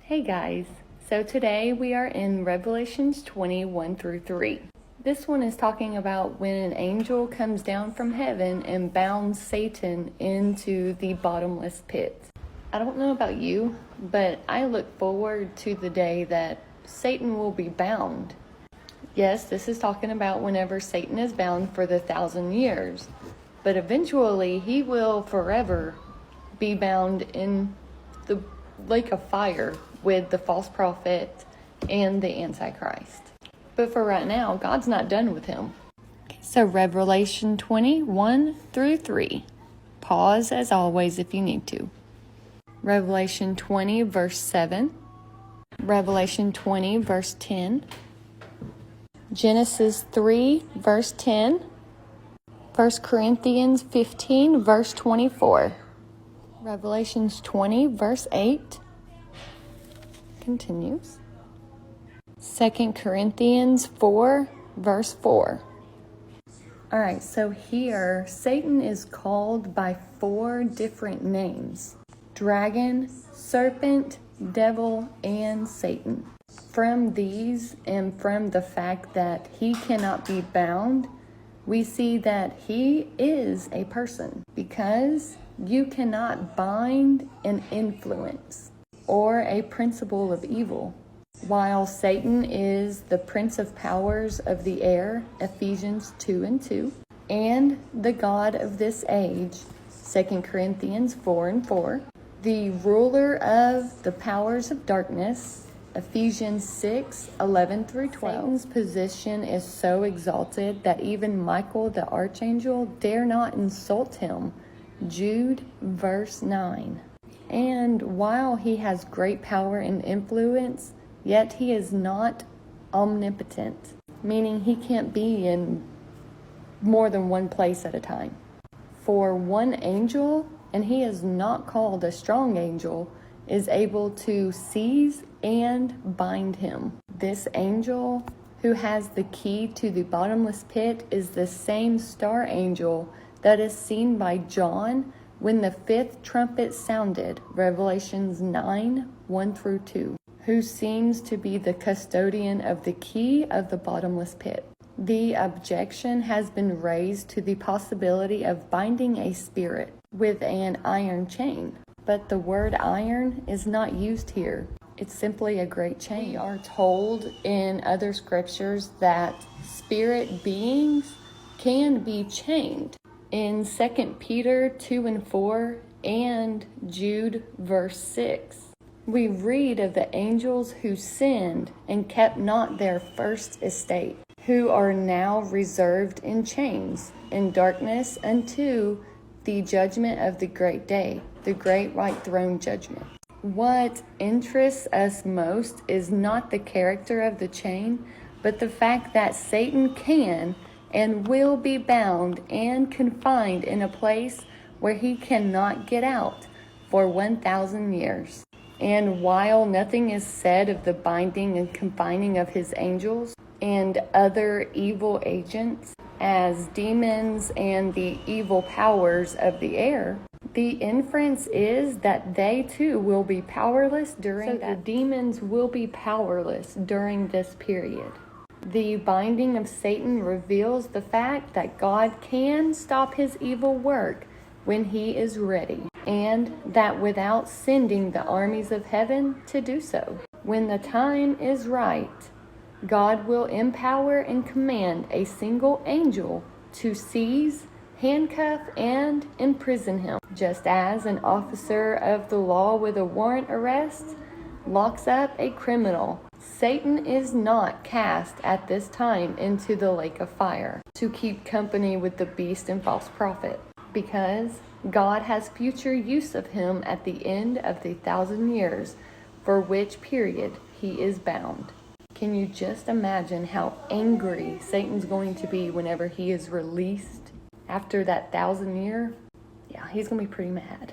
Hey guys, so today we are in Revelations 21 through 3. This one is talking about when an angel comes down from heaven and bounds Satan into the bottomless pit. I don't know about you, but I look forward to the day that Satan will be bound. Yes, this is talking about whenever Satan is bound for the 1,000 years, but eventually he will forever be bound in the lake of fire with the false prophet and the Antichrist. But for right now, God's not done with him. So Revelation 21 through 3. Pause as always if you need to. Revelation 20 verse 7. Revelation 20 verse 10. Genesis 3 verse 10. 1 Corinthians 15 verse 24. Revelations 20 verse 8 continues. 2 Corinthians 4 verse 4. Alright, so here Satan is called by 4 different names: dragon, serpent, devil, and Satan. From these and from the fact that he cannot be bound, we see that he is a person, because you cannot bind an influence or a principle of evil. While Satan is the prince of powers of the air, Ephesians 2 and 2, and the god of this age, 2 Corinthians 4 and 4, the ruler of the powers of darkness, Ephesians 6, 11 through 12. Satan's position is so exalted that even Michael the archangel dare not insult him, Jude verse 9. And while he has great power and influence, yet he is not omnipotent, meaning he can't be in more than one place at a time. For one angel, and he is not called a strong angel, is able to seize and bind him. This angel who has the key to the bottomless pit is the same star angel that is seen by John when the 5th trumpet sounded, Revelations 9, 1 through 2, who seems to be the custodian of the key of the bottomless pit. The objection has been raised to the possibility of binding a spirit with an iron chain, but the word iron is not used here. It's simply a great chain. We are told in other scriptures that spirit beings can be chained. In 2 Peter 2 and 4 and Jude verse 6, we read of the angels who sinned and kept not their first estate, who are now reserved in chains in darkness unto the judgment of the great day, the great white throne judgment. What interests us most is not the character of the chain, but the fact that Satan can and will be bound and confined in a place where he cannot get out for 1,000 years. And while nothing is said of the binding and confining of his angels and other evil agents as demons and the evil powers of the air, the inference is that they too will be powerless during that. The demons will be powerless during this period. The binding of Satan reveals the fact that God can stop his evil work when he is ready, and that without sending the armies of heaven to do so. When the time is right, God will empower and command a single angel to seize, handcuff, and imprison him, just as an officer of the law with a warrant arrest locks up a criminal. Satan is not cast at this time into the lake of fire to keep company with the beast and false prophet, because God has future use of him at the end of the 1,000 years, for which period he is bound. Can you just imagine how angry Satan's going to be whenever he is released after that 1,000 year? Yeah, he's going to be pretty mad.